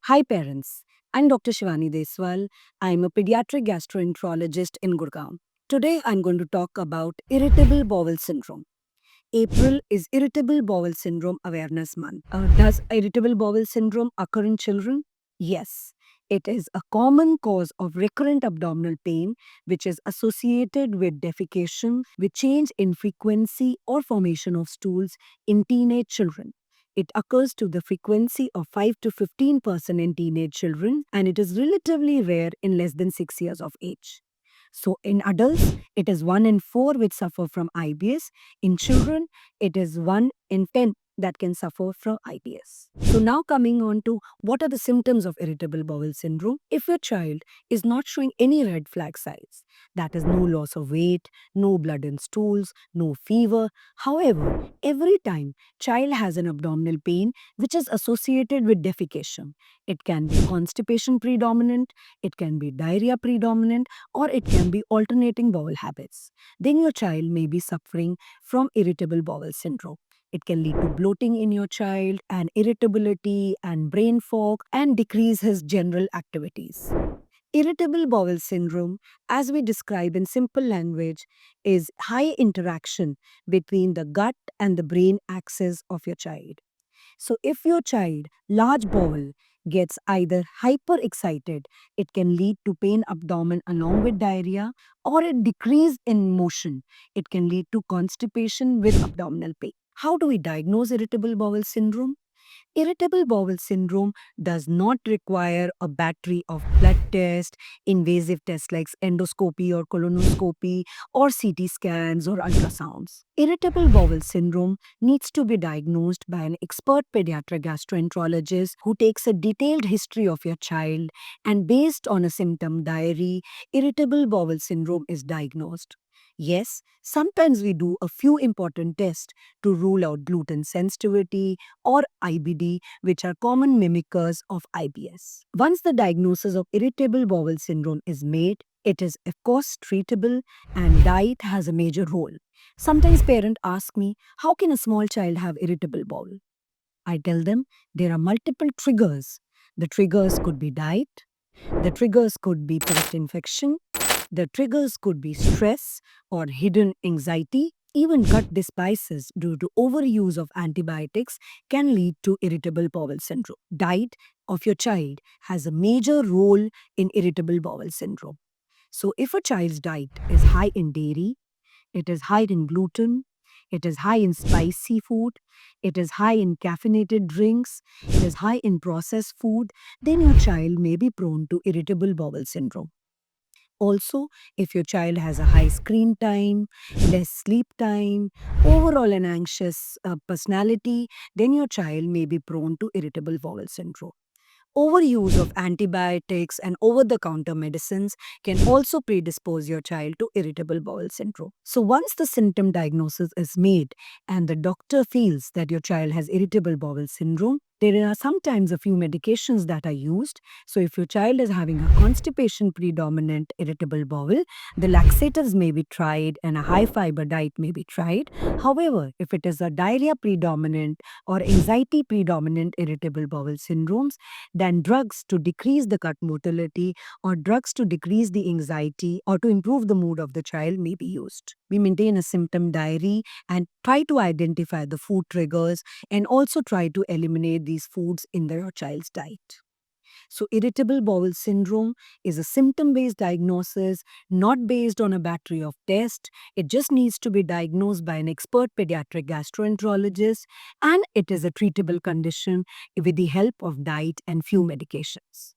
Hi, parents. I'm Dr. Shivani Deswal. I'm a pediatric gastroenterologist in Gurgaon. Today, I'm going to talk about irritable bowel syndrome. April is Irritable Bowel Syndrome Awareness Month. Does irritable bowel syndrome occur in children? Yes. It is a common cause of recurrent abdominal pain, which is associated with defecation, with change in frequency or formation of stools in teenage children. It occurs to the frequency of 5 to 15% in teenage children, and it is relatively rare in less than 6 years of age. So, in adults, it is 1 in 4 which suffer from IBS. In children, it is 1 in 10 that can suffer from IBS. So, now coming on to what are the symptoms of irritable bowel syndrome? If your child is not showing any red flag signs, that is, no loss of weight, no blood in stools, no fever. However, every time child has an abdominal pain which is associated with defecation, it can be constipation predominant, it can be diarrhea predominant, or it can be alternating bowel habits, then your child may be suffering from irritable bowel syndrome. It can lead to bloating in your child and irritability and brain fog and decrease his general activities. Irritable bowel syndrome, as we describe in simple language, is high interaction between the gut and the brain axis of your child. So, if your child, large bowel, gets either hyper excited, it can lead to pain abdomen along with diarrhea, or a decrease in motion. It can lead to constipation with abdominal pain. How do we diagnose irritable bowel syndrome? Irritable bowel syndrome does not require a battery of blood tests, invasive tests like endoscopy or colonoscopy, or CT scans or ultrasounds. Irritable bowel syndrome needs to be diagnosed by an expert pediatric gastroenterologist who takes a detailed history of your child, and based on a symptom diary, irritable bowel syndrome is diagnosed. Yes, sometimes we do a few important tests to rule out gluten sensitivity or IBD, which are common mimickers of IBS. Once the diagnosis of irritable bowel syndrome is made, it is of course treatable, and diet has a major role. Sometimes parents ask me, how can a small child have irritable bowel? I tell them there are multiple triggers. The triggers could be diet, the triggers could be past infection, the triggers could be stress or hidden anxiety. Even gut dysbiosis due to overuse of antibiotics can lead to irritable bowel syndrome. Diet of your child has a major role in irritable bowel syndrome. So, if a child's diet is high in dairy, it is high in gluten, it is high in spicy food, it is high in caffeinated drinks, it is high in processed food, then your child may be prone to irritable bowel syndrome. Also, if your child has a high screen time, less sleep time, overall an anxious personality, then your child may be prone to irritable bowel syndrome. Overuse of antibiotics and over the counter medicines can also predispose your child to irritable bowel syndrome. So, once the symptom diagnosis is made and the doctor feels that your child has irritable bowel syndrome, there are sometimes a few medications that are used. So, if your child is having a constipation predominant irritable bowel, the laxatives may be tried and a high fiber diet may be tried. However, if it is a diarrhea predominant or anxiety predominant irritable bowel syndromes, then drugs to decrease the gut motility or drugs to decrease the anxiety or to improve the mood of the child may be used. We maintain a symptom diary and try to identify the food triggers and also try to eliminate these foods in their child's diet. So, irritable bowel syndrome is a symptom based diagnosis, not based on a battery of tests. It just needs to be diagnosed by an expert pediatric gastroenterologist, and it is a treatable condition with the help of diet and few medications.